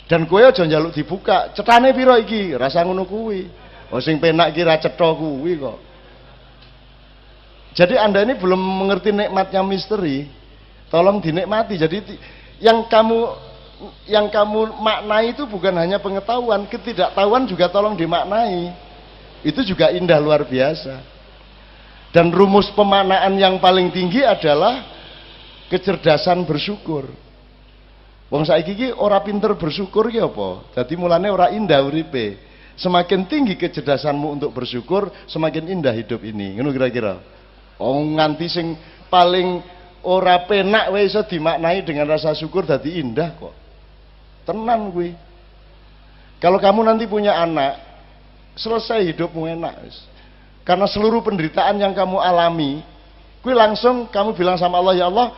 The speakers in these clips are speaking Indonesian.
Dan kowe aja njaluk dibuka. Cethane pira iki? Rasa ngono kuwi. Oh sing penak ki ra cetha kuwi kok. Jadi Anda ini belum mengerti nikmatnya misteri. Tolong dinikmati. Jadi yang kamu maknai itu bukan hanya pengetahuan, ketidaktahuan juga tolong dimaknai. Itu juga indah luar biasa. Dan rumus pemaknaan yang paling tinggi adalah kecerdasan bersyukur. Wong saiki iki ora pinter bersyukur ki apa? Dadi mulane ora indah uripe. Semakin tinggi kecerdasanmu untuk bersyukur, semakin indah hidup ini. Ngono kira-kira. Nganti sing paling ora penak wae iso dimaknai dengan rasa syukur dadi indah kok. Tenan kuwi. Kalau kamu nanti punya anak, selesai hidupmu enak. Karena seluruh penderitaan yang kamu alami, kuwi langsung kamu bilang sama Allah, ya Allah,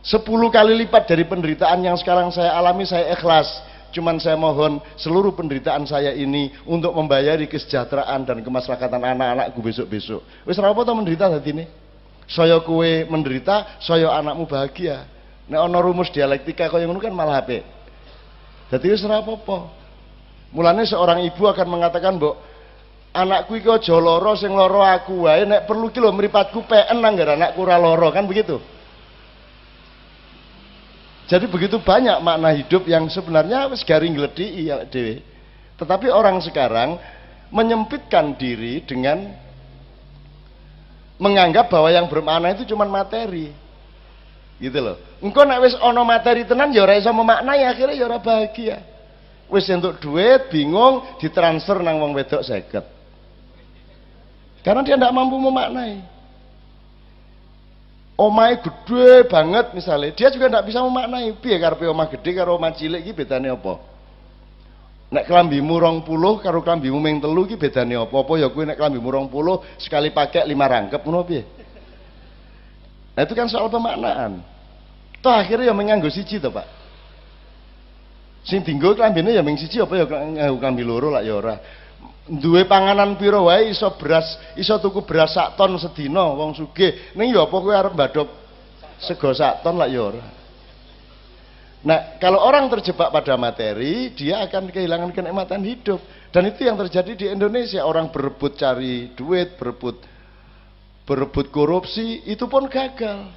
10 kali lipat dari penderitaan yang sekarang saya alami, saya ikhlas. Cuman saya mohon seluruh penderitaan saya ini untuk membayari kesejahteraan dan kemaslahatan anak-anakku besok-besok. Wis ora apa to menderita dadine. Saya kue menderita, saya anakmu bahagia. Nek ana rumus dialektika kaya ngono kan malah apik. Dadi wis ora apa-apa. Mulane seorang ibu akan mengatakan, "Mbok, anakku iki aja lara, sing lara aku wae, nek perlu ki lho mripatku peken nanggar anakku ora lara," kan begitu. Jadi begitu banyak makna hidup yang sebenarnya wis garing gledhi ya dhewe. Tetapi orang sekarang menyempitkan diri dengan menganggap bahwa yang bermakna itu cuma materi. Gitu loh. Engko nek wis ana materi tenan ya ora iso memaknai, akhirnya ya ora bahagia. Wis entuk duit, bingung, ditransfer nang wong wedok 50. Karena dia tidak mampu memaknai. Omahe gede banget misalnya, dia juga tidak bisa memaknai. Piye karepe omah gede karo omah cilik iki bedane apa? Nek klambimu 20 karo klambimu ming 3 iki bedane apa? Apa ya kuwi nek klambimu 20 sekali pakai 5 rangkep ngono piye? Nah, itu kan soal pemaknaan. Toh akhirnya ya menganggo siji to, Pak. Sing dinggo klambine ya ming siji apa ya nganggo klambi loro lak ya ora. Duwe panganan pira wae iso tuku beras sak ton sedina wong sugih. Ning ya apa kowe arep mbadhok sego sak ton lak ya ora. Nah, kalau orang terjebak pada materi, dia akan kehilangan kenikmatan hidup. Dan itu yang terjadi di Indonesia. Orang berebut cari duit, berebut korupsi, itu pun gagal.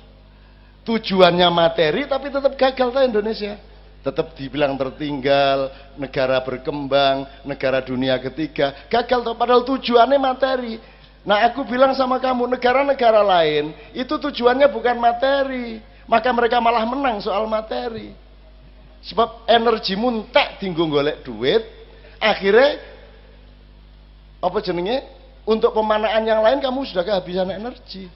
Tujuannya materi tapi tetap gagal tuh Indonesia. Tetap dibilang tertinggal, negara berkembang, negara dunia ketiga, gagal toh, padahal tujuannya materi. Nah, aku bilang sama kamu, negara-negara lain itu tujuannya bukan materi, maka mereka malah menang soal materi. Sebab energimu entek dinggo golek duit, akhirnya apa jenenge? Untuk pemanaan yang lain kamu sudah kehabisan energi.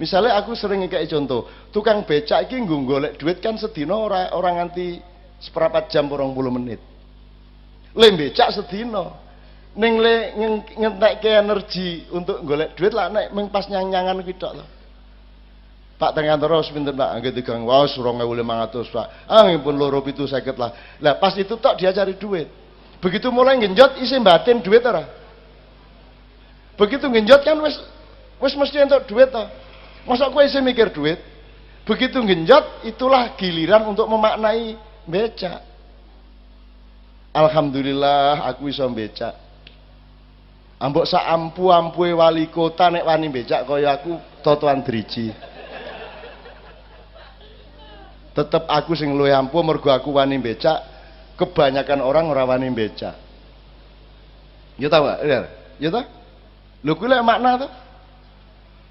Misalnya aku sering ngekei contoh, tukang becak iki nggo golek duit kan sedina orang nganti seperempat jam 20 menit. Le becak sedina. Ning le ngentekke energi untuk golek duit lah nek mung pas nyang-nyangan kuwi tok lho. Pak Tengantara pinten Pak? Nggih tigang wae 2500 Pak. Ah ngipun 2750 lah. Lah pas itu tok dia cari duit. Begitu mulai ngenjot isi batin duit ora? Begitu ngenjot kan wis mesti entuk duit to. Masa kowe isih mikir duit? Begitu ngenjot itulah giliran untuk memaknai becak. Alhamdulillah aku iso becak. Ambok sak ampu-ampue wali kota nek wani becak kaya aku totoan driji. Tetep aku sing luwih ampuh mergo aku wani becak, kebanyakan orang ora wani becak. Ya ta, Pak? Ya ta? Lho kuwi lek makna to?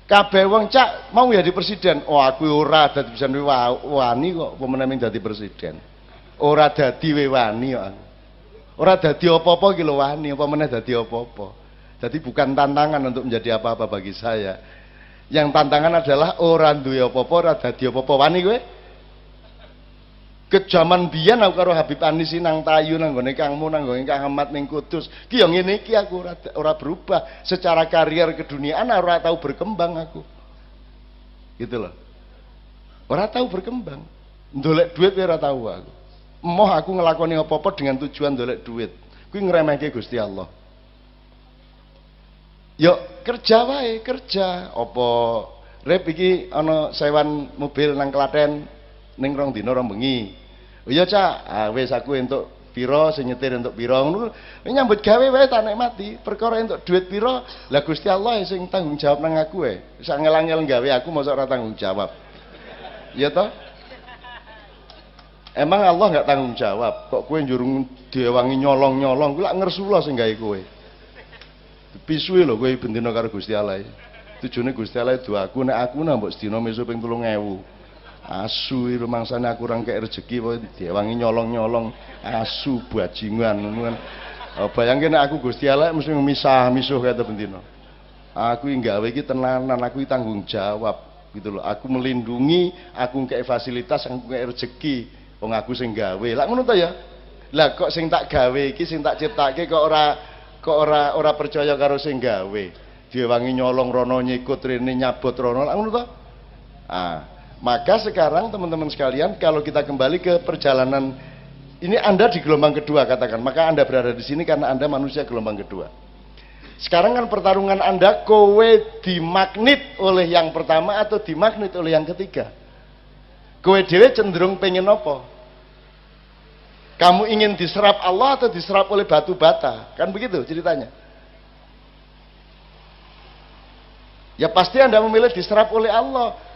Kabeh wong cak mau jadi presiden. Oh aku ora dadi bisa wani kok pemenang dadi presiden. Ora dadi wani kok. Ora dadi apa-apa ki lho wani, apa meneh dadi apa-apa. Jadi bukan tantangan untuk menjadi apa-apa bagi saya. Yang tantangan adalah ora duwe apa-apa, ora dadi apa-apa. Wani kowe? Ke jaman biyen aku karo Habib Anis nang Tayu nang gone Kangmu nang gone Kang Ahmad ning Kudus. Ki yo ngene iki aku ora berubah. Secara karier keduniaan ora tahu berkembang aku. Gitu loh. Ora tahu berkembang. Ndolek duit ora tahu aku. Emoh aku ngelakoni apa-apa dengan tujuan ndolek duit. Kuwi ngremehke Gusti Allah. Yuk kerja wae, kerja. Apa rep iki ana sewan mobil nang Klaten ning 2 dina 2 bengi. Oh iya Cak, wis aku entuk piro, sing nyetir entuk piro ngono. Nyambut gawe wae tak nikmati. Perkara entuk duit piro, lah Gusti Allah sing tanggung jawab nang aku wae. Sak ngel-ngel gawe aku mosok ora tanggung jawab. Iya toh? Emang Allah nggak tanggung jawab. Kok kowe njurung diwangi nyolong-nyolong, kuwi lak ngersula sing gawe kowe. Pisuwe lho kowe bendina karo Gusti Allah. Tujune Gusti Allah doaku nek aku mbok sedina mesu ping 3000. Asu iki rumangsane aku ora kek rezeki wae diwangi nyolong-nyolong, asu bajingan ngono kan. Bayangke nek aku Gusti Allah mesti misah-misuh kaya bendina. Aku iki gawe iki tenanan, aku iki tanggung jawab gitu loh. Aku melindungi, aku kek fasilitas, aku kek rezeki. Wong aku sing gawe. Lah ngono ta ya? Lah kok sing tak gawe iki sing tak ciptake kok ora percaya karo sing gawe. Diwangi nyolong rono nyikut rene nyabot rono. Lah ngono ta? Maka sekarang teman-teman sekalian kalau kita kembali ke perjalanan ini Anda di gelombang kedua katakan. Maka Anda berada di sini karena Anda manusia gelombang kedua. Sekarang kan pertarungan Anda kowe dimagnet oleh yang pertama atau dimagnet oleh yang ketiga. Kowe dhewe cenderung pengen apa? Kamu ingin diserap Allah atau diserap oleh batu bata? Kan begitu ceritanya. Ya pasti Anda memilih diserap oleh Allah.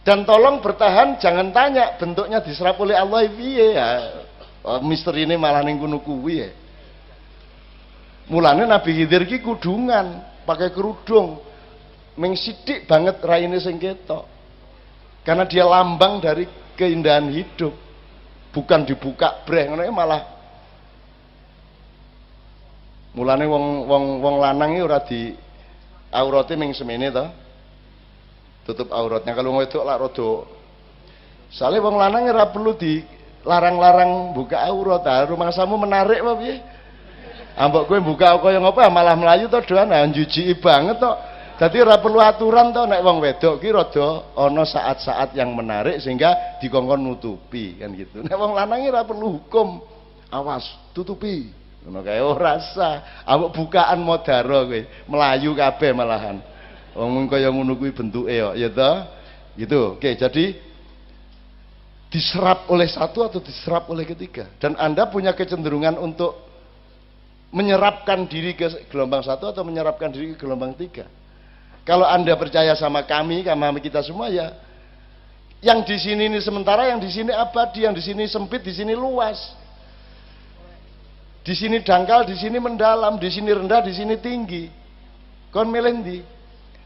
Dan tolong bertahan, jangan tanya bentuknya diserap oleh Allah piye ya. Misteri ini malah ning kono kuwi ya. Mulane Nabi Khidir ki kudungan, pakai kerudung. Ming sithik banget raine sing ketok. Karena dia lambang dari keindahan hidup. Bukan dibuka breh ngono malah. Mulane wong lanang iki ora di aurate ming semene to. Tutup auratnya. Kalau wedok lak rada. Sale wong lanang ora perlu dilarang-larang buka aurat. Rumangsamu menarik apa piye? Ambok kowe buka kaya ngopo malah melayu to doan njujiki banget to. Dadi ora perlu aturan to nek wong wedok ki rada ana saat-saat yang menarik sehingga dikongkon nutupi kan gitu. Nek wong lanang ora perlu hukum. Awas, tutupi. Ngono kae ora sah. Ambok bukaan modaro kowe, melayu kabeh malahan. Wong kaya ngono kuwi bentuke ya toh. Gitu. Oke, jadi diserap oleh satu atau diserap oleh ketiga. Dan Anda punya kecenderungan untuk menyerapkan diri ke gelombang satu atau menyerapkan diri ke gelombang tiga. Kalau Anda percaya sama kami, sama kita semua ya, yang di sini ini sementara, yang di sini abadi, yang di sini sempit, di sini luas. Di sini dangkal, di sini mendalam, di sini rendah, di sini tinggi. Kon milih ndi?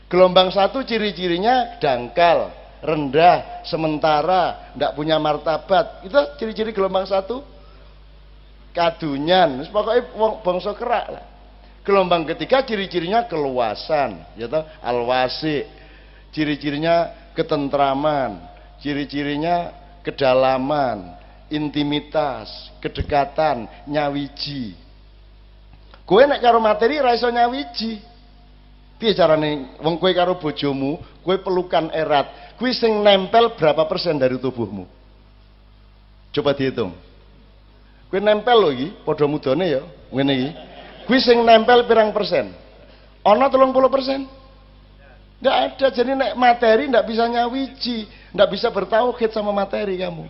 Gelombang satu ciri-cirinya dangkal, rendah, sementara, ndak punya martabat. Itu ciri-ciri gelombang satu. Kadunyan, pokoknya bangsa kerak lah. Gelombang ketiga ciri-cirinya keluasan, ya toh, alwasi. Ciri-cirinya ketentraman, ciri-cirinya kedalaman, intimitas, kedekatan, nyawiji. Kowe nek karo materi ra iso nyawiji. Piye carane wong kowe karo bojomu, kowe pelukan erat, kuwi sing nempel berapa persen dari tubuhmu? Coba dihitung. Kowe nempel lho iki, padha mudane ya, ngene iki. Kuwi sing nempel pirang persen? Ana 30%? Nggak ada. Jadi nek materi ndak bisa nyawiji, ndak bisa bertauhid sama materi kamu.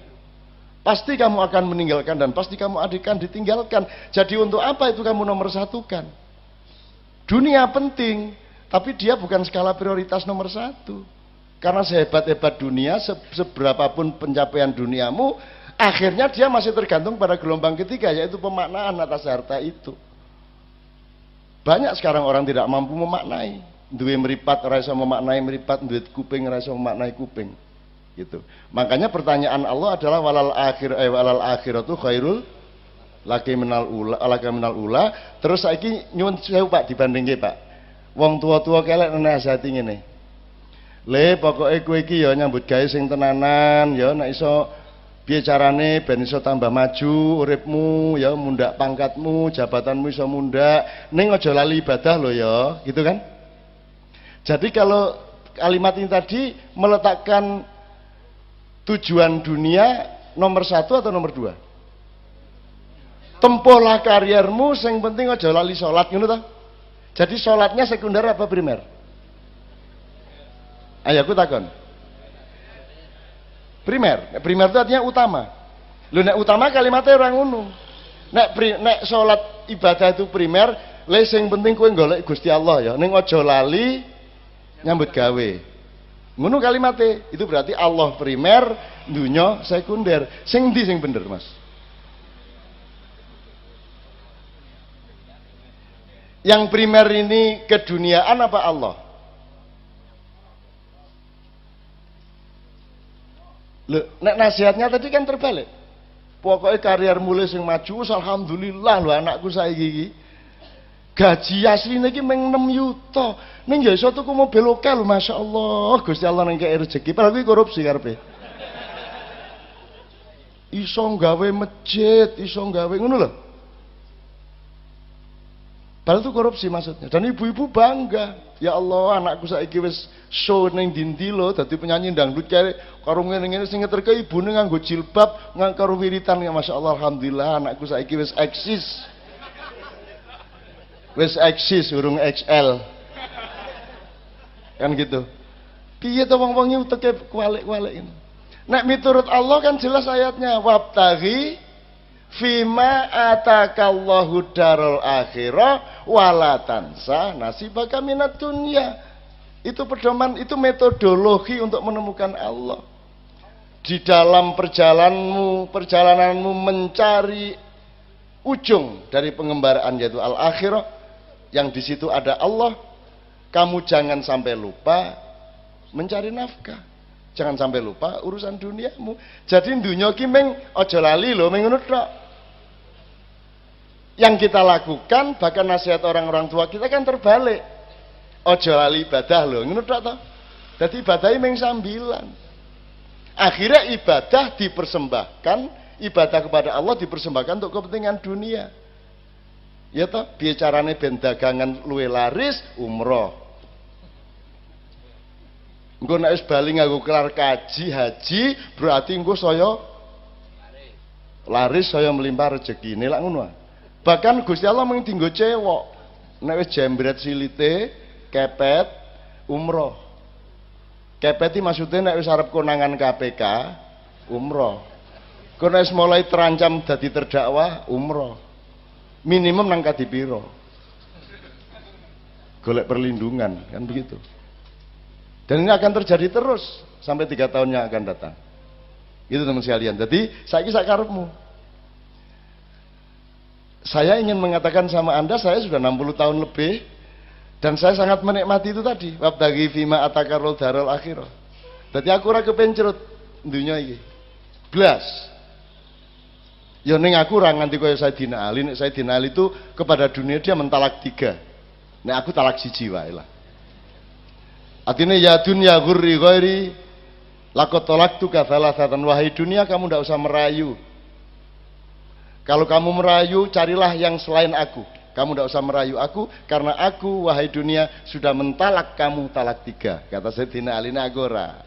Pasti kamu akan meninggalkan dan pasti kamu akan ditinggalkan. Jadi untuk apa itu kamu nomor satukan? Dunia penting, tapi dia bukan skala prioritas nomor satu. Karena sehebat-hebat dunia, seberapapun pencapaian duniamu, akhirnya dia masih tergantung pada gelombang ketiga, yaitu pemaknaan atas harta itu. Banyak sekarang orang tidak mampu memaknai. Duwe meripat ora iso memaknai meripat, duwe kuping ora iso memaknai kuping. Gitu. Makanya pertanyaan Allah adalah walal akhiratu khairul laki minal ula. Terus saiki nyuwun sewu Pak dibandingke Pak. Wong tua-tua kelek nasihati ngene. Le pokoke kowe iki ya nyambut gawe sing tenanan ya nek iso piye carane ben iso tambah maju uripmu ya, mundak pangkatmu, jabatanmu iso mundak, ning aja lali ibadah lo ya, gitu kan? Jadi kalau kalimat ini tadi meletakkan tujuan dunia nomor satu atau nomor dua? Tempuhlah kariermu, sing penting aja lali sholat, ngono ta? Jadi sholatnya sekunder apa primer? Ayo aku takon. Primer itu artinya utama. Lu nek utama kalimatnya orang ngono. Nek salat ibadah itu primer, le sing penting kowe golek Gusti Allah ya. Ning aja lali nyambut gawe. Ngono kalimatnya. Itu berarti Allah primer, dunya sekunder. Sing ndi sing bener, Mas? Yang primer ini keduniaan apa Allah? Loh, nek nasihatnya tadi kan terbalik. Pokoknya karier mulai sing maju, alhamdulillah lho anakku saiki iki. Gaji asline iki meng 6 yuta. Ning ya iso tuku mobil lokal lho, masyaallah. Gusti Allah nang kei rezeki. Padahal kuwi korupsi karepe. Iso gawe masjid, iso gawe ngono lho. Padahal itu korupsi maksudnya. Dan ibu-ibu bangga. Ya Allah, anakku saiki wis show ning dindi lho, dadi penyanyi dangdut karo ngene-ngene sing ngeterke ibune nganggo jilbab, karo wiritan ya masyaallah alhamdulillah anakku saiki wis eksis. Wis eksis urung XL. Kan gitu. Piye to wong-wong iki uteke kualik-kualik ini. Nek miturut Allah kan jelas ayatnya wabtaghi fima atakallahu darul akhirah wala tansa nasibaka minad dunya. Itu pedoman, itu metodologi untuk menemukan Allah. Di dalam perjalananmu mencari ujung dari pengembaraan yaitu al-akhirah, yang di situ ada Allah, kamu jangan sampai lupa mencari nafkah. Jangan sampai lupa urusan duniamu. Jadi dunia ki meng aja lali lho meng ngono tok. Yang kita lakukan, bahkan nasihat orang-orang tua kita kan terbalik. Ojo lali ibadah lho, ngono tok to. Dadi ibadah meng sambilan. Akhirnya ibadah dipersembahkan, ibadah kepada Allah dipersembahkan untuk kepentingan dunia. Ya toh, piye carane ben dagangan luwe laris, umroh. Engko nek wis bali nganggo kelar kaji haji, berarti engko saya laris, saya melimpah rezekine lak ngono. Bahkan Gusti Allah mung dienggo cewek. Nek wis jembret silite, kepet, umroh. Kepet iki maksudnya nek wis arep konangan KPK, umroh. Kok nek wis mulai terancam dadi terdakwa, umroh. Minimum nang kadipiro. Golek perlindungan, kan begitu. Dan ini akan terjadi terus sampai 3 tahun yang akan datang. Itu teman sekalian. Jadi saiki sak karepmu. Saya ingin mengatakan sama Anda, saya sudah 60 tahun lebih dan saya sangat menikmati itu tadi. Wabtaghi fima atakarul darul akhirah. Jadi aku ora kepencerut dunia iki. Blas. Ya ning aku ora nganti kaya Sayyidina Ali. Nek Sayyidina Ali itu kepada dunia dia mentalak 3. Nek aku talak 1 wae lah. Artinya ya dunia gurri ghairi laqad talaqtuka thalathatan, wahai dunia kamu tidak usah merayu. Kalau kamu merayu carilah yang selain aku. Kamu tidak usah merayu aku karena aku wahai dunia sudah mentalak kamu talak 3. Kata Sayyidina Ali Nagora.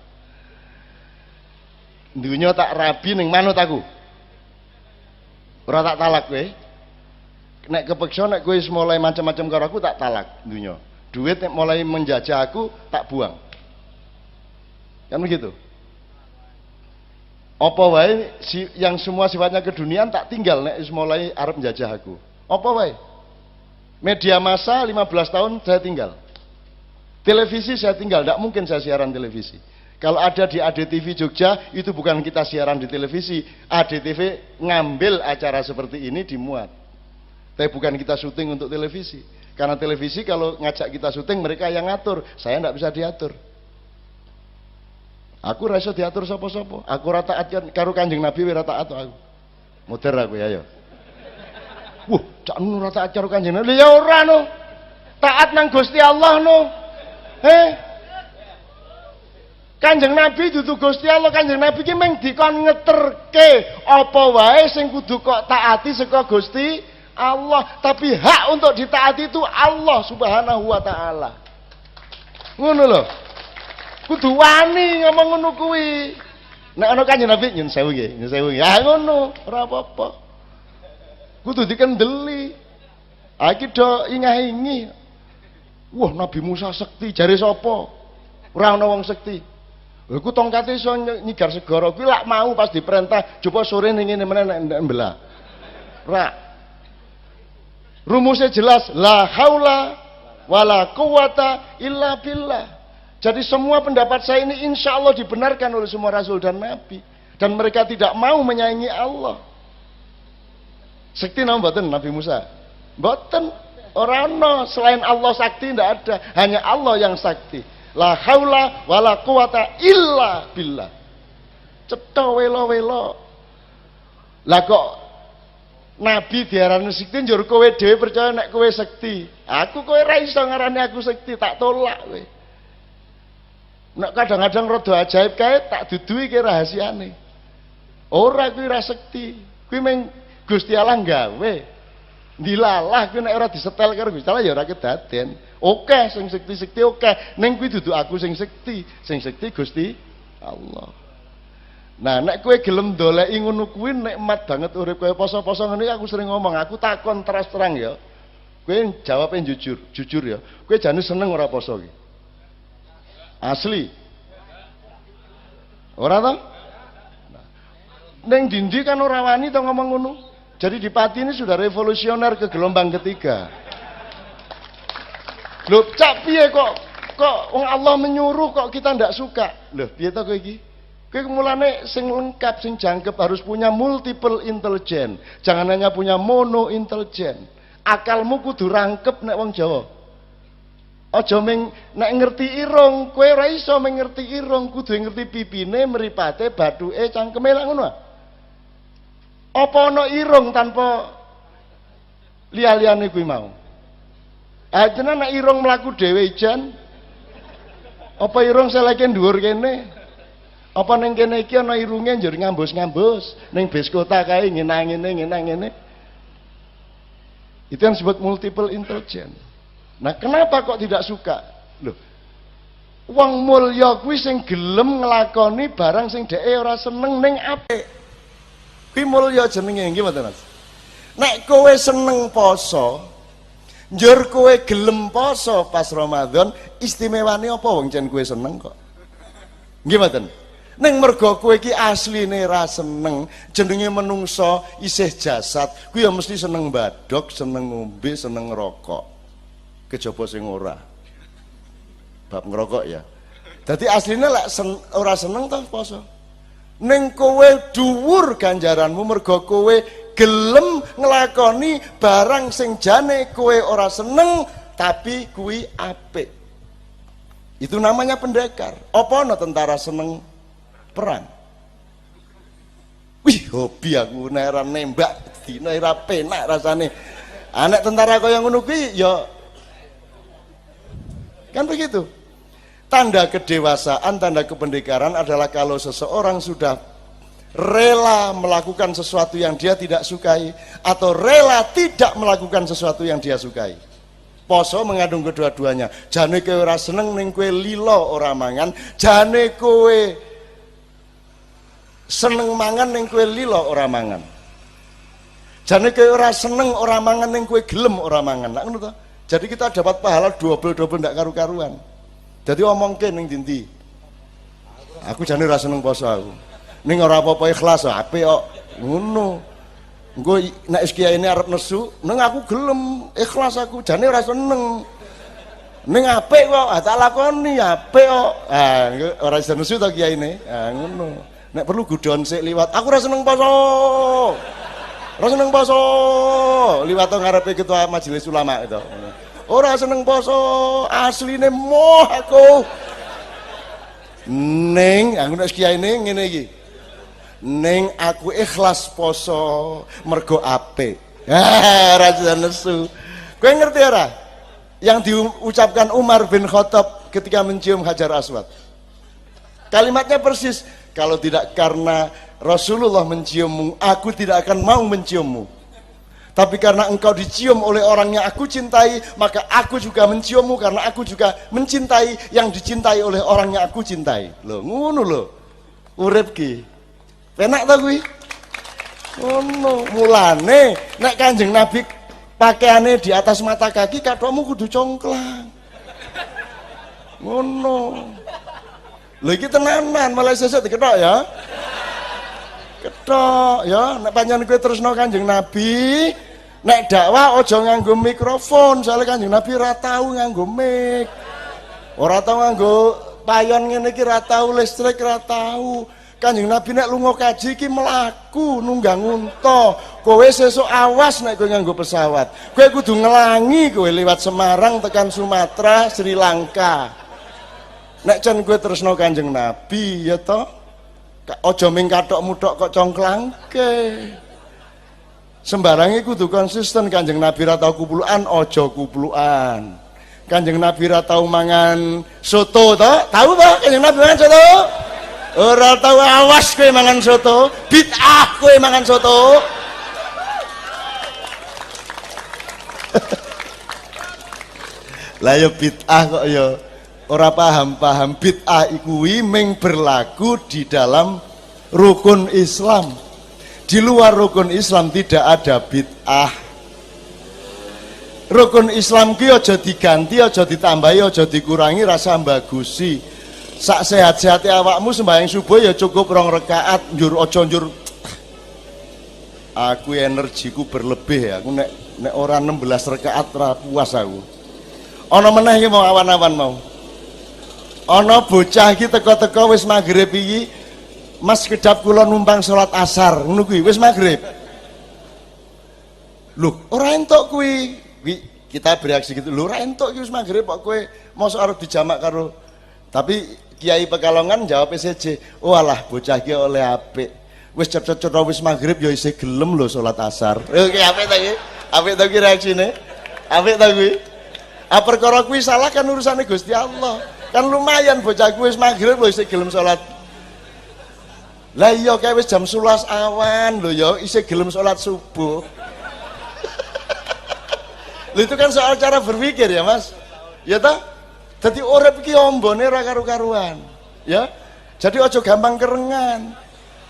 Dunia tak rabi ning manut aku. Ora tak talak kowe. Nek kepeksa nek kowe mulai macam-macam karo aku tak talak dunia. Duit mulai menjajah aku tak buang. Kan begitu. Apa wae yang semua sifatnya keduniaan tak tinggal nek mulai arep menjajah aku. Apa wae? Media massa 15 tahun saya tinggal. Televisi saya tinggal, tidak mungkin saya siaran televisi. Kalau ada di ADTV Jogja, itu bukan kita siaran di televisi. ADTV ngambil acara seperti ini dimuat. Tapi bukan kita syuting untuk televisi. Karena televisi kalau ngajak kita syuting mereka yang ngatur, saya tidak bisa diatur. Aku rasa diatur sapa-sapa. Aku ora taat karo Kanjeng Nabi ora taat aku. Muter aku ya. Wah, cak nu ora taat karo Kanjeng Nabi. Ya ora no. Taat nang Gusti Allah no. Kanjeng Nabi dudu Gusti Allah, Kanjeng Nabi ki mung dikon ngeterke apa wae sing kudu kok taati saka Gusti Allah, tapi hak untuk ditaati itu Allah Subhanahu wa taala. Ngono lho. Kudu wani ngomong ngono kuwi. Nek ana Kanjeng Nabi nyun sewu nggih, nyun sewu. Ya ngono, ora apa-apa. Kudu dikendeli. Ha iki do ingah-ingi. Wah, Nabi Musa sekti, jare sapa? Ora ana wong sekti. Lha ku tongkate iso nyigar segara kuwi lak mau pas diperintah, coba sore ning ngene meneh nek mbelah. Ora. Rumusnya jelas, la haula wala quwata illa billah. Jadi semua pendapat saya ini insya Allah dibenarkan oleh semua Rasul dan Nabi. Dan mereka tidak mau menyaingi Allah. Sekti nama mboten Nabi Musa? Mboten. Orang no, selain Allah sakti tidak ada. Hanya Allah yang sakti. La haula wala quwata illa billah. Cetha welo-welo. Lah kok Nabi diarani sekti njur kowe dhewe percaya nek kowe sekti. Aku kowe ra iso ngarani aku sekti, tak tolak kowe. Nek kadang-kadang rada ajaib kae tak dudui ki rahasiane. Ora kuwi ra sekti. Kuwi meng Gusti Allah gawe. Dilalah kuwi nek ora disetel karo Gusti Allah ya ora kedaden. Oke sing sekti-sekti oke, ning kuwi dudu aku sing sekti. Sing sekti Gusti Allah. Nah, nek kowe gelem ndoleki ngono kuwi nikmat banget urip kowe poso-poso ngene aku sering ngomong, aku takon terus terang ya. Kowe jawabnya jujur ya. Kowe jane seneng ora poso iki? Asli. Ora toh? Nah, ning dindi kan ora wani to ngomong ngono. Jadi di Pati ini sudah revolusioner ke gelombang ketiga. Loh, cak piye kok wong Allah menyuruh kok kita ndak suka? Loh, piye to kowe iki? Kowe mulane sing lengkap, sing jangkep harus punya multiple intelligence. Jangan hanya punya mono intelligence. Akalmu kudu rangkep nek wong Jawa. Aja nek ngerti irung, kowe ora iso ngerti irung, kudu ngerti pipine, mripate, bathuke, cangkeme lak ngono. Apa ana irung tanpa liya-liyane kuwi mau? Jenengan nek irung mlaku dhewe ijan. Apa irung seleke dhuwur kene? Apa ning kene iki ana irunge njur ngambus-ngambus, ning bis kota kae ngene. Itu yang disebut multiple intelligence. Nah, kenapa kok tidak suka? Loh. Wong mulya kuwi sing gelem nglakoni barang sing dheke ora seneng ning apik. Kuwi mulya jenenge nggih mboten, Mas? Nek kowe seneng poso, njur kowe gelem poso pas Ramadan, istimewane apa wong jan kowe seneng kok? Nggih mboten? Ning mergo kowe iki asline ra seneng, jenenge menungso isih jasad, kuwi ya mesti seneng badhok, seneng ngombe, seneng ngerokok. Kejaba sing ora. Bab ngerokok ya. Dadi asline lek ora seneng to poso. Ning kowe dhuwur ganjaranmu mergo kowe gelem nglakoni barang sing jane kowe ora seneng tapi kuwi apik. Itu namanya pendekar. Apa ana tentara seneng perang? Wih, hobi aku nek ora nembak dina ora penak rasane. Anak tentara kaya ngono kuwi ya kan begitu. Tanda kedewasaan, tanda kependekaran adalah kalau seseorang sudah rela melakukan sesuatu yang dia tidak sukai atau rela tidak melakukan sesuatu yang dia sukai. Poso mengandung kedua-duanya. Jane kowe ora seneng ning kowe lila ora mangan, jane kowe seneng mangan ning kowe lila ora mangan. Jane kowe ora seneng ora mangan ning kowe gelem ora mangan. Lah ngono to. Jadi kita dapat pahala double ndak karu-karuan. Jadi omongke ning ndi? Aku jane ora seneng poso aku. Ning ora apa-apa ikhlas apik kok. Ngono. Engko nek kiyaine arep nesu, ning aku gelem ikhlas aku, jane ora seneng. Ning apik kok, tak lakoni apik kok. Ora iso nesu to kiyaine. Ngono. Nek perlu gudon sik liwat, aku ora seneng poso. Ora seneng poso. Liwat to ngarepe ketua majelis ulama itu. Ora seneng poso, asline moh aku. Ning aku nek kiyaine ngene iki. Ning aku ikhlas poso mergo apik. Ora iso nesu. Kowe ngerti ora? Yang diucapkan Umar bin Khattab ketika mencium Hajar Aswad. Kalimatnya persis, kalau tidak karena Rasulullah menciummu, aku tidak akan mau menciummu. Tapi karena engkau dicium oleh orang yang aku cintai, maka aku juga menciummu karena aku juga mencintai yang dicintai oleh orang yang aku cintai. Loh, ngono lho. Urip ki. Penak ta kuwi? Ngono. Mulane nek Kanjeng Nabi pakaiane di atas mata kaki, kathokmu kudu congklang. Ngono. Lho iki tenanan, malah sesuk diketok ya. Ketok ya, nek panjenengan kowe tresno Kanjeng Nabi, Nek dakwah aja nganggo mikrofon, soalnya Kanjeng Nabi ora tau nganggo mic. Ora tau nganggo payon ngene iki, ora tau listrik, ora tau. Kanjeng Nabi nek lunga kaji iki mlaku nunggang unta. Kowe sesuk awas nek kowe nganggo pesawat. Kowe kudu ngelangi kowe liwat Semarang tekan Sumatera, Sri Lanka. Nek jan kowe tresno Kanjeng Nabi ya toh. Aja ming kathok-muthok kok congklangke. Sembarange kudu konsisten. Kanjeng Nabi ra tau kuplukan, aja kuplukan. Kanjeng Nabi ra tau mangan soto to? Tahu to Kanjeng Nabi mangan soto? Ora tau, awas kowe mangan soto, bid'ah kowe mangan soto. Lah ya bid'ah kok ya. Ora paham-paham bid'ah kuwi mung berlaku di dalam rukun Islam. Di luar rukun Islam tidak ada bid'ah. Rukun Islam ki aja diganti, aja ditambahi, aja dikurangi, rasa bagusi. Sak sehat-sehate awakmu sembahyang subuh ya cukup 2 rakaat, njur aja njur. Aku energiku berlebih ya. Aku nek ora 16 rakaat ora puas aku. Ana meneh iki mau awan-awan mau. Ana bocah iki teko-teko wis magrib iki, Mas kedap kula numpang salat asar, ngono kuwi wis magrib. Lho, ora entuk kuwi. Kita bereaksi gitu. Lho, ora entuk iki wis magrib kok kowe mosok arep dijamak karo. Tapi Kiai Pekalongan jawab SJ, "Oh alah bocah iki oleh apik. Wis cepet-cepet wis magrib ya isih gelem lho salat asar." Oke, apik ta iki? Apik ta iki reaksine? Apik ta kuwi? Ah perkara kuwi salah kan urusane Gusti Allah. Kan lumayan bocah kuwi wis magrib lho isih gelem salat. Lah iya kayak wis jam 11 awan lho ya isih gelem salat subuh. Lho itu kan soal cara berpikir ya Mas. Ya toh? Dadi urip iki ombone ora karu-karuan. Ya. Jadi ojo gampang kerengan.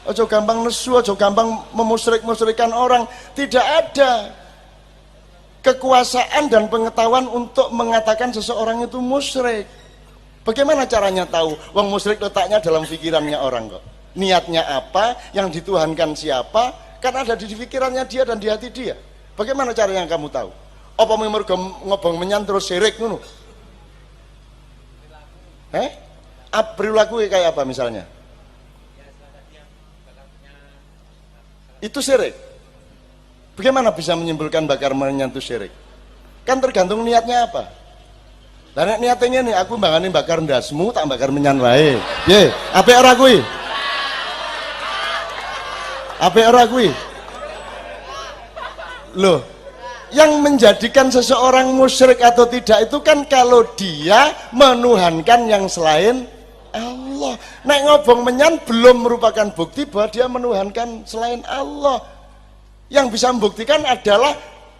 Ojo gampang nesu, ojo gampang memusyrik-musyrikan orang. Tidak ada kekuasaan dan pengetahuan untuk mengatakan seseorang itu musyrik. Bagaimana caranya tahu? Wong musyrik letaknya dalam pikirannya orang kok. Niatnya apa, yang dituhankan siapa, kan ada di pikirannya dia dan di hati dia. Bagaimana caranya kamu tahu? Apa mergo ngobong menyan terus syirik ngono? Perilaku kayak apa misalnya? Itu syirik. Bagaimana bisa menyimpulkan bakar menyan itu syirik? Kan tergantung niatnya apa. Lah nek niatnya nih aku mbangane bakar ndasmu tak bakar menyan wae. Piye? Apik ora kuwi? Apik ora kuwi? Loh, yang menjadikan seseorang musyrik atau tidak itu kan kalau dia menuhankan yang selain Allah. Nek ngobong menyan belum merupakan bukti bahwa dia menuhankan selain Allah. Yang bisa membuktikan adalah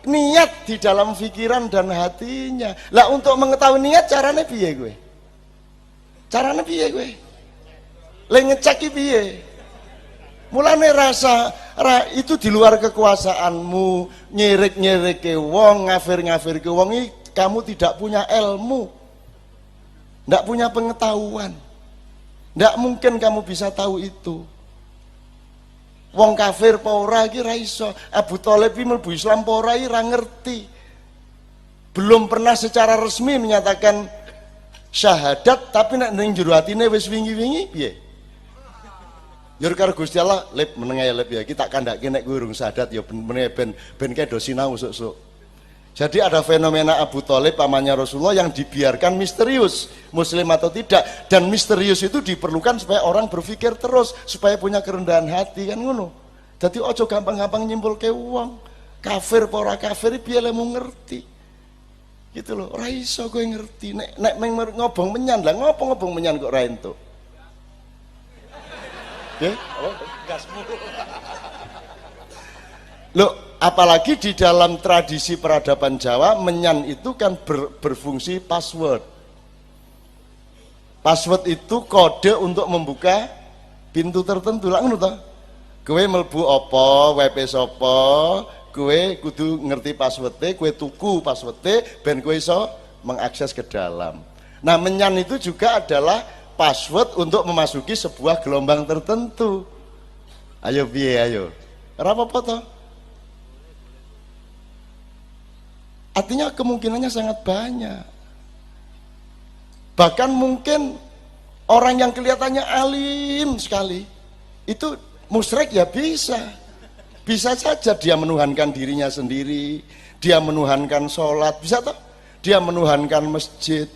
niat di dalam pikiran dan hatinya. Lah untuk mengetahui niat caranya piye gue? Caranya piye gue? Lah ngecek iki piye? Mulane itu di luar kekuasaanmu, nyirik-nyirik ke wong, ngafir-ngafir ke wong, kamu tidak punya ilmu, tidak punya pengetahuan, tidak mungkin kamu bisa tahu itu. Wong kafir apa ora iki ra iso. Abu Thalib iki mlebu Islam apa ora iki ra ngerti. Belum pernah secara resmi menyatakan syahadat, tapi nek ning jero atine wis wingi-wingi piye? Ya karo Gusti Allah lep meneng ya lep ya kita kandhake nek kowe urung syahadat ya ben kedo sinau sok-sok. Jadi ada fenomena Abu Thalib pamannya Rasulullah yang dibiarkan misterius, muslim atau tidak, dan misterius itu diperlukan supaya orang berpikir terus, supaya punya kerendahan hati kan ngono. Jadi ojo gampang-gampang nyimpulke wong kafir apa ora kafir piye lemu ngerti. Gitu loh, ora iso kowe ngerti. Nek ngobong menyan lah, ngopo ngobong menyan kok ora entuk. Oke? Gasmu. Loh, apalagi di dalam tradisi peradaban Jawa, menyan itu kan berfungsi password. Password itu kode untuk membuka pintu tertentu. Lah ngono to. Kowe mlebu apa, WP sapa, kowe kudu ngerti password-e, kowe tuku password-e ben kowe iso mengakses ke dalam. Nah, menyan itu juga adalah password untuk memasuki sebuah gelombang tertentu. Ayo piye ayo. Ora apa-apa to. Artinya kemungkinannya sangat banyak. Bahkan mungkin orang yang kelihatannya alim sekali itu musyrik ya bisa. Bisa saja dia menuhankan dirinya sendiri, dia menuhankan sholat, bisa toh? Dia menuhankan masjid.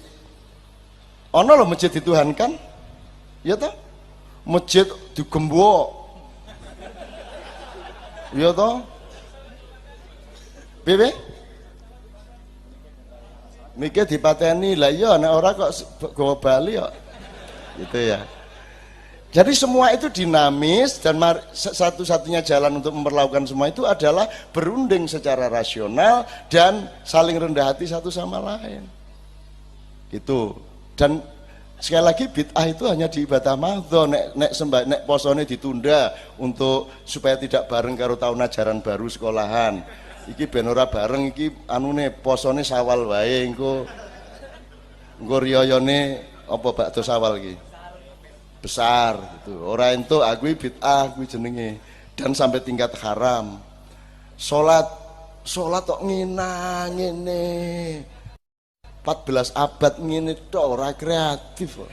Ono loh masjid dituhankan, ya toh? Masjid digembok, ya toh? Bebe? Mikir dipateni lah ya, nek ora kok gawa bali kok. Gitu ya. Jadi semua itu dinamis dan satu-satunya jalan untuk memperlakukan semua itu adalah berunding secara rasional dan saling rendah hati satu sama lain. Gitu. Dan sekali lagi bid'ah itu hanya di ibadah mahdho, nek posone ditunda untuk supaya tidak bareng karo tahun ajaran baru sekolahan. Iki ben ora bareng iki anune posone Sawal wae engko riyayane apa bakdo Sawal iki. Besar gitu. Ora entuk aku bid'ah kuwi jenenge dan sampai tingkat haram. Salat tok ngene. 14 abad ngene tok ora kreatif.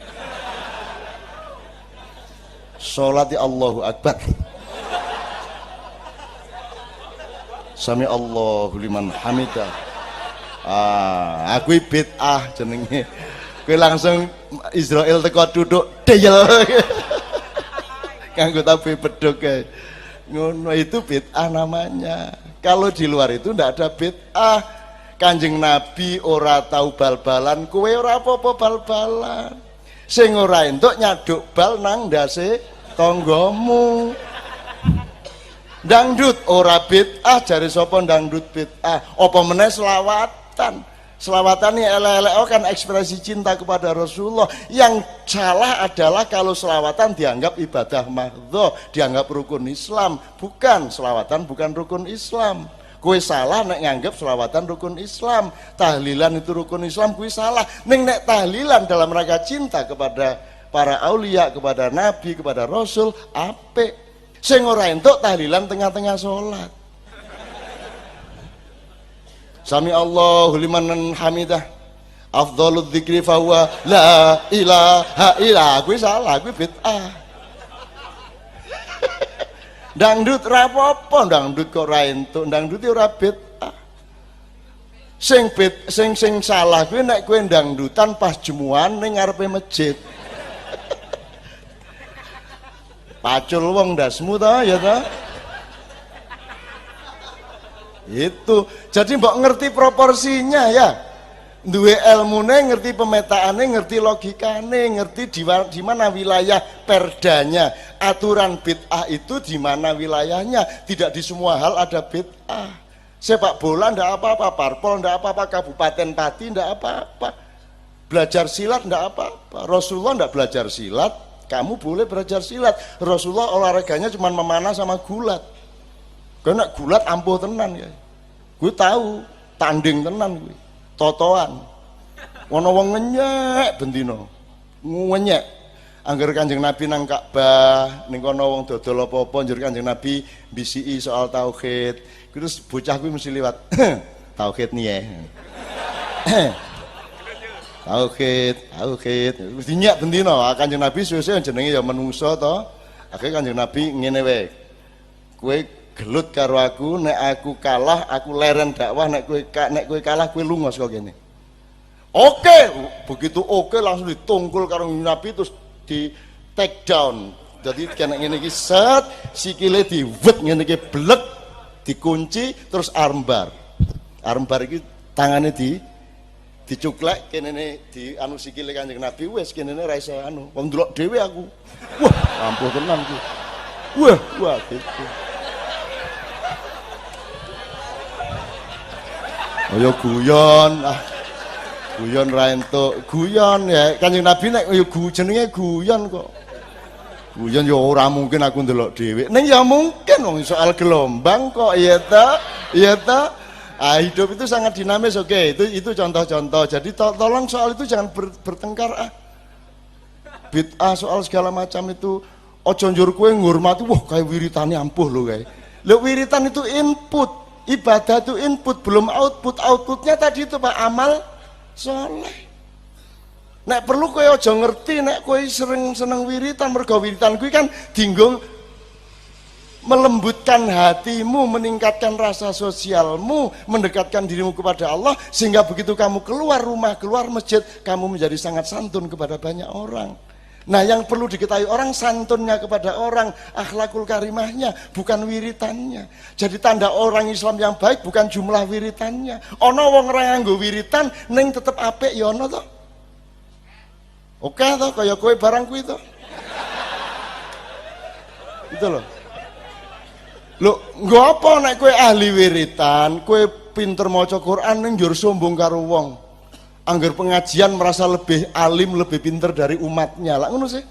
Salat ya Allahu Akbar. Sami Allahu liman hamidah. Aku bid'ah jenenge. Kowe langsung Israel teko duduk deyel. Kanggo tabe bedhog kae. Ngono itu bid'ah namanya. Kalau di luar itu ndak ada bid'ah. Kanjeng Nabi ora tau bal-balan, kowe ora apa-apa bal-balan. Sing ora entuk nyaduk bal nang ndase tanggamu. Dangdut ora bid'ah, jare sapa dangdut bid'ah? Apa meneh selawatan? Selawatan ini elek-elek kan ekspresi cinta kepada Rasulullah. Yang salah adalah kalau selawatan dianggap ibadah mahdho, dianggap rukun Islam. Bukan, selawatan bukan rukun Islam. Kue salah nek nganggap selawatan rukun Islam. Tahlilan itu rukun Islam, kue salah. Nek tahlilan dalam rangka cinta kepada para aulia, kepada Nabi, kepada Rasul, apik. Sing ora entuk tahlilan tengah-tengah sholat. Sami Allahu liman hamidah. Afdhaludz dzikri fa huwa la ilaha illa. Kuwi salah, kuwi bid'ah. Dangdut ra apa-apa, dangdut kok ora entuk, dangdut ora bid'ah. Sing salah kuwi nek kowe dangdutan pas jemuan ning ngarepe masjid. Pacul wong ndasmu ta ya ta? Itu jadi mbok ngerti proporsinya ya, duwe ilmune, ngerti pemetaane, ngerti logikane, ngerti di mana wilayah perdanya. Aturan bid'ah itu di mana wilayahnya, tidak di semua hal ada bid'ah. Sepak bola ndak apa-apa, parpol ndak apa-apa, kabupaten pati ndak apa-apa, belajar silat ndak apa-apa. Rasulullah ndak belajar silat, kamu boleh belajar silat. Rasulullah olahraganya cuma memanah sama gulat. Karena gulat ampuh tenan ya. Gue tahu tanding tenan gue. Totoan. Ono wong ngenyek bendino. Ngenyek. Angger Kanjeng Nabi nang Ka'bah, ning kono wong dodol apa-apa njur Kanjeng Nabi bisiki soal tauhid. Terus bocah kuwi mesti liwat. Tauhid nih ya. Tauhid. Wis dinyak bendino. Kanjeng Nabi suwe-suwe jenenge ya menungso to. Akhire Kanjeng Nabi ngene wae. Kowe gelut karo aku, nek aku kalah aku leren dakwah, nek kowe kalah kowe lunga saka kene. Oke, begitu oke langsung ditungkul karo Nabi terus di take down. Jadi kena ngene iki set, sikile diwet ngene iki blek, dikunci terus armbar. Armbar iki tangane dicuklek kene di anu sikile Kanjeng Nabi wis kene ra iso anu. Wong ndelok dhewe aku. Wah, ampuh tenan ku. Wah gitu. Ayo guyon ra entuk, guyon ya Kanjeng Nabi nek yo jenenge guyon kok. Guyon yo ora mungkin aku ndelok dhewe. Ning ya mungkin wong soal gelombang kok ya ta? Iya ta? Hidup itu sangat dinamis, oke. Itu contoh-contoh. Jadi tolong soal itu jangan bertengkar Bid'ah soal segala macam itu ojo njur kowe ngurmati, wah kayak wiritane ampuh lho kae. Lho wiritan itu input. Ibadah itu input, belum output. Outputnya tadi itu Pak, amal soleh. Nek perlu kowe aja ngerti nek kowe sering seneng wiritan, mergo wiritan kuwi kan dinggo melembutkan hatimu, meningkatkan rasa sosialmu, mendekatkan dirimu kepada Allah, sehingga begitu kamu keluar rumah, keluar masjid, kamu menjadi sangat santun kepada banyak orang. Nah, yang perlu diketahui orang santunnya kepada orang, akhlakul karimahnya, bukan wiritannya. Jadi tanda orang Islam yang baik bukan jumlah wiritannya. Ono wong ora nganggo wiritan ning tetep apik ya ono to. Oke toh, kaya kowe barang kuwi toh. Itu loh. Loh, nggo apa nek kowe ahli wiritan, kowe pinter maca Quran ning njur sombong karo wong. Angger pengajian merasa lebih alim, lebih pinter dari umatnya. Lah ngono sih.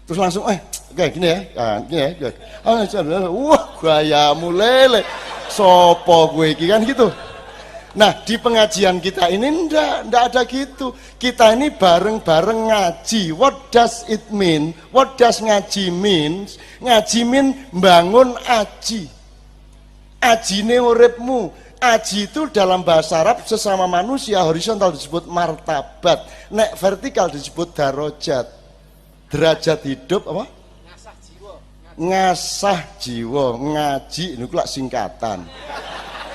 Terus langsung kayak gini ya. Ah, gini ya. Wah, gayamu lele. Sopo kowe iki kan gitu. Nah, di pengajian kita ini ndak ada gitu. Kita ini bareng-bareng ngaji. What does it mean? What does ngaji means? Ngaji mean bangun aji. Ajine uripmu. Aji itu dalam bahasa Arab sesama manusia horizontal disebut martabat. Nek vertikal disebut darajat. Derajat hidup apa? Ngasah jiwa. Ngaji niku lak singkatan.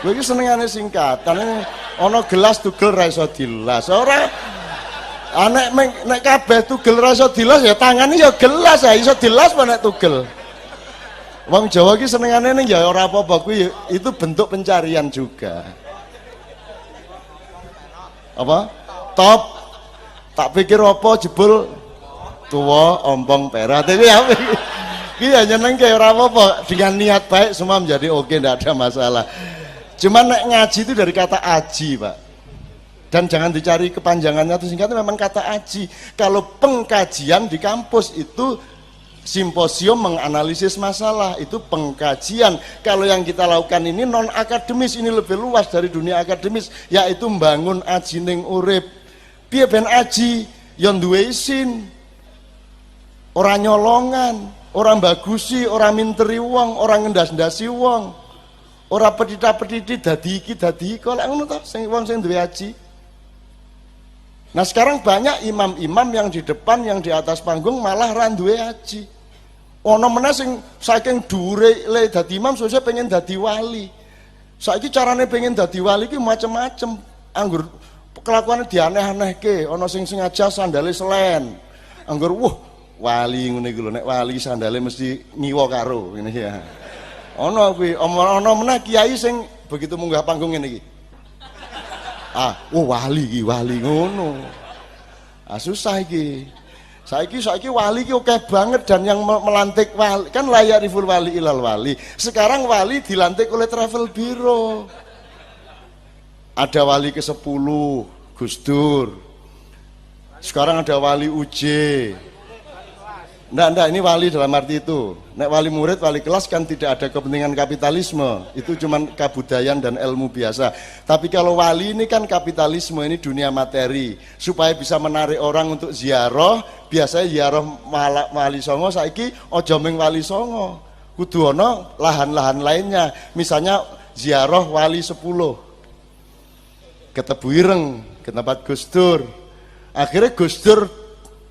Lha iki senengane singkatan. Ana gelas tugel ra iso dilas. Ora nek kabeh tugel ra iso dilas ya tangane ya gelas ya iso dilas apa nek tugel. Wong Jawa iki senengane ning ya ora apa-apa kuwi itu bentuk pencarian juga. Apa? Top. Tak pikir apa jebul tuwa ompong perak. Iki ya. Iki ya nyenengke ora apa-apa dengan niat baik semua menjadi oke, ndak ada masalah. Cuman nek ngaji itu dari kata aji, Pak. Dan jangan dicari kepanjangannya atau singkatnya, memang kata aji. Kalau pengkajian di kampus itu simposium menganalisis masalah, itu pengkajian. Kalau yang kita lakukan ini non akademis, ini lebih luas dari dunia akademis, yaitu membangun aji ning urip. Piye ben aji yang duwe isin. Ora nyolongan, ora bagusi, ora minteri wong, ora ngendas-ndasi wong. Ora petita-petiti dadi iki dadi iku lek ngono to sing wong sing duwe aji. Nah, sekarang banyak imam-imam yang di depan, yang di atas panggung malah ra duwe aji. Ono meneh sing saking dhuwure le dadi imam sesuk pengen dadi wali. Saiki carane pengen dadi wali ki macem-macem. Anggur kelakuane dianeh-anehke, ana sing sengaja sandale selen. Anggur wali ngene iki lho, nek wali sandale mesti ngiwa karo ngene ya. Ono kuwi, ono meneh kiai sing begitu munggah panggung ngene iki. Wali iki, wali ngono. Susah iki. Saiki wali iki oke banget, dan yang melantik wali kan layak riful wali ilal wali. Sekarang wali dilantik oleh travel bureau. Ada wali ke-10 Gus Dur. Sekarang ada wali UJ. Ndak, ini wali dalam arti itu. Nek wali murid, wali kelas kan tidak ada kepentingan kapitalisme. Itu cuman kabudayaan dan ilmu biasa. Tapi kalau wali ini kan kapitalisme, ini dunia materi. Supaya bisa menarik orang untuk ziarah, biasanya ziarah wali songo, saiki ojo ming wali songo. Kudu ono lahan-lahan lainnya. Misalnya ziarah wali 10. Ke Tebu Ireng, ke tempat Gus Dur. Akhirnya Gus Dur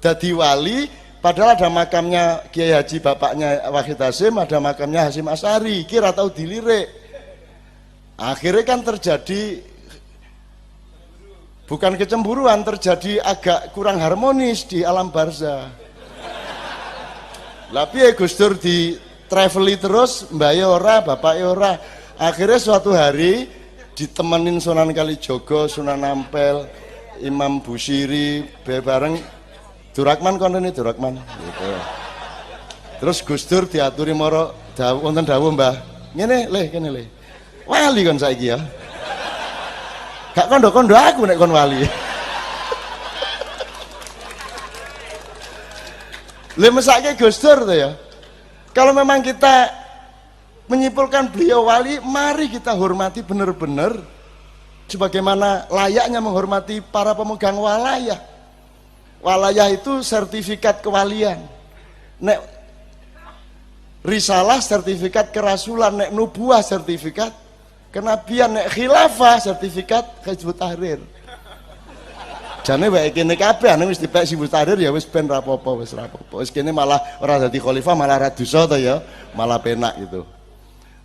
dadi wali. Padahal ada makamnya Kiai Haji bapaknya Wahid Hasyim, ada makamnya Hasyim Asy'ari, kira tahu dilirik. Akhirnya kan terjadi bukan kecemburuan, terjadi agak kurang harmonis di alam barzah. Lah piye Gus Dur di traveli terus, mbae ora, bapake ora. Akhirnya suatu hari ditemenin Sunan Kalijogo, Sunan Ampel, Imam Busiri, bareng Durakman kontene Durakman gitu. Terus Gus Dur diaturi moro wonten dawuh Mbah. Ngene le, kene le. Wali kon saiki ya. Gak kondo-kondo aku nek kon wali. Le mesake Gus Dur to ya. Kalau memang kita menyimpulkan beliau wali, mari kita hormati benar-benar sebagaimana layaknya menghormati para pemegang walayah. Walayah itu sertifikat kewalian. Nek risalah sertifikat kerasulan, nek nubuah sertifikat Kenabian nek khilafah sertifikat Hizbut Tahrir. Jane wae kene kabeh ane wis dipek Hizbut Tahrir ya wis ben ra apa-apa, wis ra apa-apa. Wis kene malah ora dadi khalifah, malah ra dosa to ya, malah penak gitu.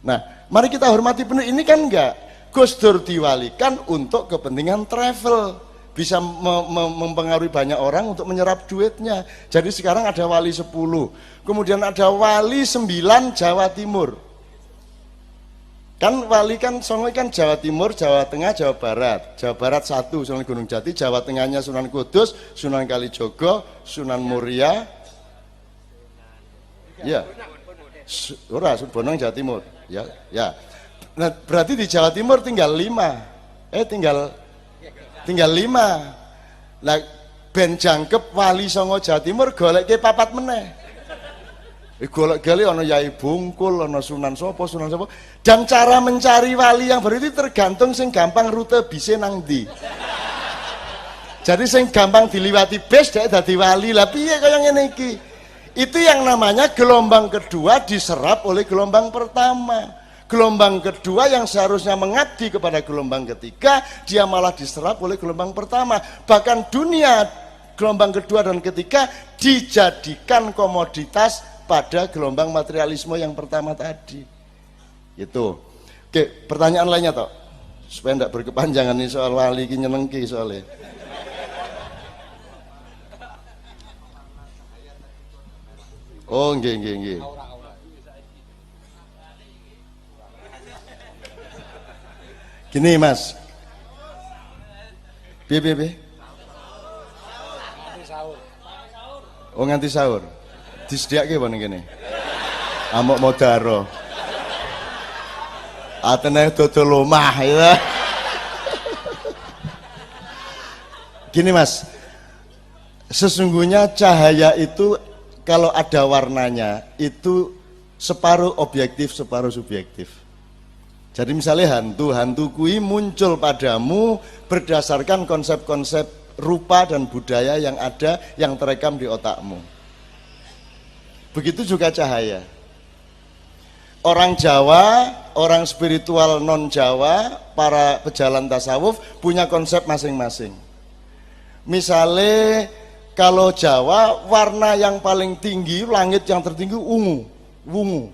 Nah, mari kita hormati benar ini kan enggak. Gus Dur diwalikan untuk kepentingan travel, bisa mempengaruhi banyak orang untuk menyerap duitnya. Jadi sekarang ada wali 10, kemudian ada wali 9 Jawa Timur. Kan wali kan songo kan Jawa Timur, Jawa Tengah, Jawa Barat. Jawa Barat 1 Sunan Gunung Jati, Jawa Tengahnya Sunan Kudus, Sunan Kalijogo, Sunan Muria. Ya. Ora Bonong Jawa Timur. Ya, ya. Nah, berarti di Jawa Timur tinggal 5. Tinggal 5. Lah ben jangkep wali songo Jawa Timur goleke 4 meneh. Golek-gali ana Yai Bungkul, ana Sunan Sopo. Dan cara mencari wali yang baru itu tergantung sing gampang rute bise nang ndi. Jadi sing gampang diliwati bis dhek dadi wali. Lah piye kaya ngene iki? Itu yang namanya gelombang kedua diserap oleh gelombang pertama. Gelombang kedua yang seharusnya mengabdi kepada gelombang ketiga, dia malah diserap oleh gelombang pertama. Bahkan dunia gelombang kedua dan ketiga dijadikan komoditas pada gelombang materialisme yang pertama tadi. Itu. Oke, pertanyaan lainnya toh. Supaya tidak berkepanjangan nih soal wali ini nyenengki soalnya. Oh, nggih. Gini Mas. Piye. Oh nganti sahur. Disediake apa ning kene? Amuk modaro. Atene dodol omah ya. Gini Mas. Sesungguhnya cahaya itu kalau ada warnanya itu separuh objektif, separuh subjektif. Jadi misalnya hantu kui muncul padamu berdasarkan konsep-konsep rupa dan budaya yang ada yang terekam di otakmu. Begitu juga cahaya. Orang Jawa, orang spiritual non Jawa, para pejalan tasawuf punya konsep masing-masing. Misalnya kalau Jawa warna yang paling tinggi, langit yang tertinggi wungu.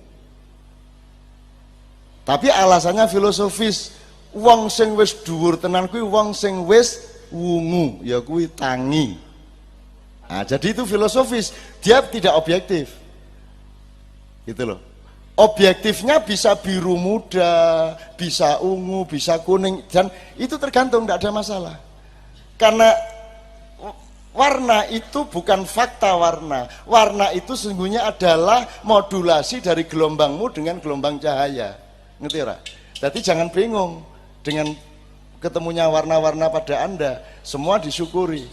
Tapi alasannya filosofis. Wong sing wis dhuwur tenan kuwi wong sing wis wungu, ya kuwi tangi. Nah, jadi itu filosofis, dia tidak objektif. Gitu loh. Objektifnya bisa biru muda, bisa ungu, bisa kuning, dan itu tergantung, tidak ada masalah. Karena warna itu bukan fakta warna. Warna itu sesungguhnya adalah modulasi dari gelombangmu dengan gelombang cahaya. Ngerti ora? Jadi jangan bingung dengan ketemunya warna-warna pada Anda, semua disyukuri.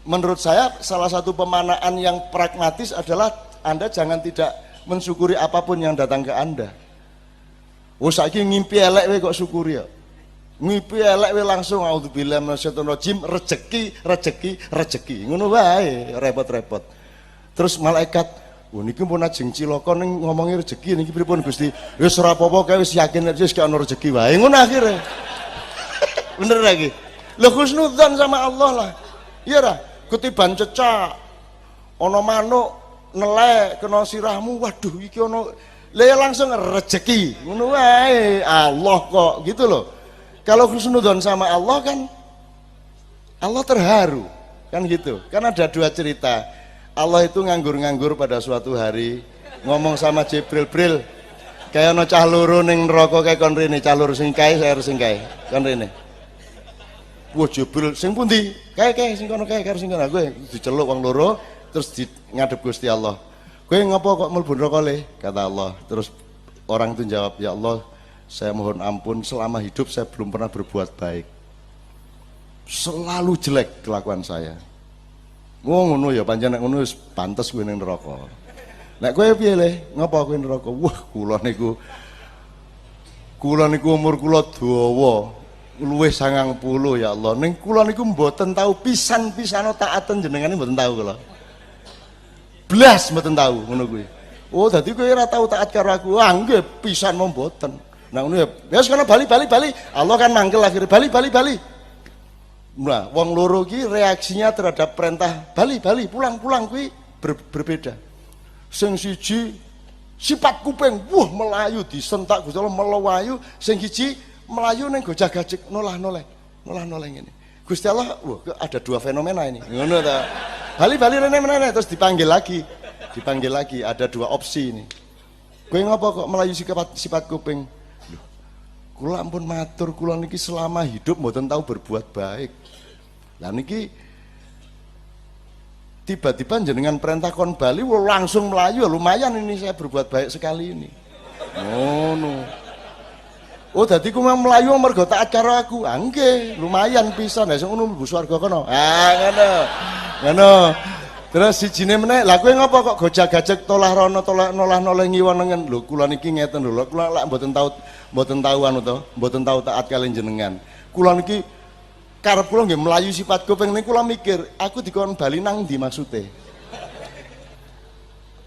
Menurut saya salah satu pemanaan yang pragmatis adalah Anda jangan tidak mensyukuri apapun yang datang ke Anda. Oh saiki ngimpi elek we kok syukuri ya. Ngimpi elek we langsung auzubillahi minasyaitonir rajim, rezeki. Ngono wae, repot-repot. Terus malaikat, "Oh niki pun ajeng cilaka ning ngomongi rezeki niki pripun Gusti?" Wis ora apa-apa kae wis yakin wis gak ono rezeki wae. Ngono akhire. Bener lagi. Lho husnudzan sama Allah lah. Iya ora? Kutiban cecak. Ono manuk nelek kena sirahmu, waduh iki ono ya langsung rezeki. Ngono wae. Allah kok gitu loh. Kalau husnudzon sama Allah kan Allah terharu. Kan gitu. Kan ada dua cerita. Allah itu nganggur-nganggur pada suatu hari ngomong sama Jibril, "Bril, kayak ono cah loro ning neraka kae kon rene, cah loro sing kae saya harus sing kae." Kon rene. Wah Jibril sing pundi? Kae sing kono kae karo sing kono. Kowe diceluk wong loro terus ngadep Gusti Allah. "Kowe ngapa kok mlebu neraka le?" Kata Allah. Terus orang itu jawab, "Ya Allah, saya mohon ampun selama hidup saya belum pernah berbuat baik. Selalu jelek kelakuan saya." Oh ngono ya pancen nek ngono wis pantes kowe ning neraka. Nek kowe piye le? Ngapa kowe neraka? Wah, kula niku umur kula dawa. Luwih 90 ya Allah. Ning kula niku mboten tahu pisan-pisano taaten jenengane mboten tahu kula. Blas mboten tahu ngono kuwi. Oh dadi kowe ora tahu taat karo aku. Ah nggih pisan mboten. Nah ngono ya sekarang Bali. Allah kan manggil akhirnya Bali. Nah, wong loro ki reaksinya terhadap perintah Bali, pulang kuwi berbeda. Sing siji sifat kuping, wah melayu disentak Gusti Allah melayu, sing siji melayu ning gojag-gajeg nolah ngene. Gusti Allah, wah ada dua fenomena ini. Ngono ta. Bali rene terus dipanggil lagi, ada dua opsi ini. Kowe ngapa kok melayu sifat kuping? Loh, kula ampun matur, kula niki selama hidup mboten tahu berbuat baik. Lah niki tiba-tiba jenengan perintah kon Bali langsung melayu, lumayan ini saya berbuat baik sekali ini. Ngono. Oh dadi ku melayu mergo taat karo aku. Ah nggih, lumayan pisan. Ha sing ngono mlebu swarga kono. Ah ngono. Terus sijine meneh, lah kowe ngapa kok gojag-gajeg tolah rono nolah ngiwonengen. Lho kula niki ngeten lho, kula lak mboten tahu anu to, mboten tahu taat kalian jenengan. Kula niki karep kula nggih melayu sifat kuping niku kula mikir, aku dikon Bali nang ndi maksude?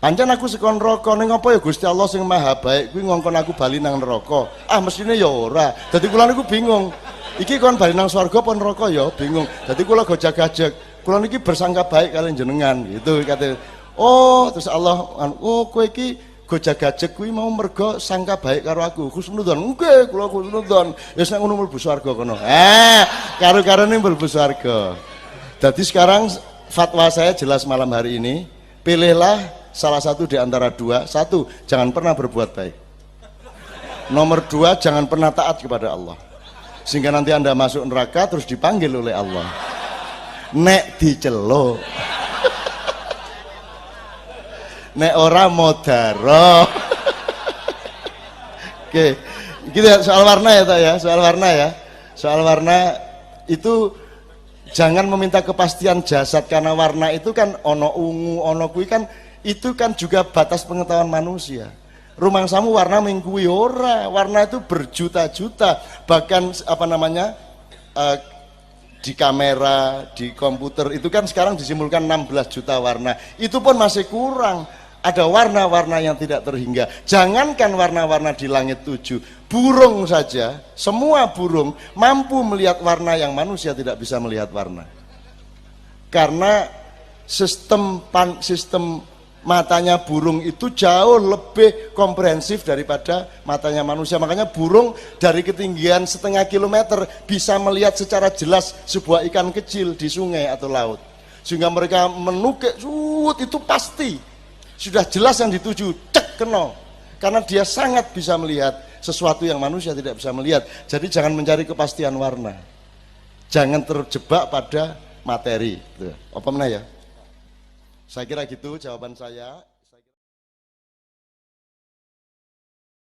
Pancen aku sekon neraka ning apa ya Gusti Allah sing Maha Baik kuwi ngongkon aku bali nang neraka. Ah mestine ya ora. Dadi kula niku bingung. Iki kon bali nang swarga apa neraka ya bingung. Dadi kula gojag-gajeg. Kula niki bersangka baik kalian jenengan gitu kate. Oh, terus Allah oh kowe iki gojag-gajeg kuwi mau mergo sangka baik karo aku. Husnudzon. Nggih, kula husnudzon. Wis nek ngono mlebu swarga kono. Karo-karone mlebu swarga. Jadi sekarang fatwa saya jelas malam hari ini, pilihlah salah satu di antara dua. Satu, jangan pernah berbuat baik. Nomor dua, jangan pernah taat kepada Allah. Sehingga nanti Anda masuk neraka terus dipanggil oleh Allah. Nek diceluk. Nek ora modaro. Oke, gitu ya, soal warna ya, ya. Soal warna itu jangan meminta kepastian jasad karena warna itu kan ono ungu, ono kuwi kan itu kan juga batas pengetahuan manusia. Rumangsamu warna mingkuwi ora, warna itu berjuta-juta, bahkan apa namanya di kamera, di komputer itu kan sekarang disimpulkan 16 juta warna. Itu pun masih kurang. Ada warna-warna yang tidak terhingga. Jangankan warna-warna di langit 7, burung saja, semua burung mampu melihat warna yang manusia tidak bisa melihat warna. Karena sistem matanya burung itu jauh lebih komprehensif daripada matanya manusia. Makanya burung dari ketinggian setengah kilometer bisa melihat secara jelas sebuah ikan kecil di sungai atau laut. Sehingga mereka menukik, itu pasti sudah jelas yang dituju, cek kena. Karena dia sangat bisa melihat sesuatu yang manusia tidak bisa melihat. Jadi jangan mencari kepastian warna. Jangan terjebak pada materi. Apa mana ya? Saya kira gitu jawaban saya.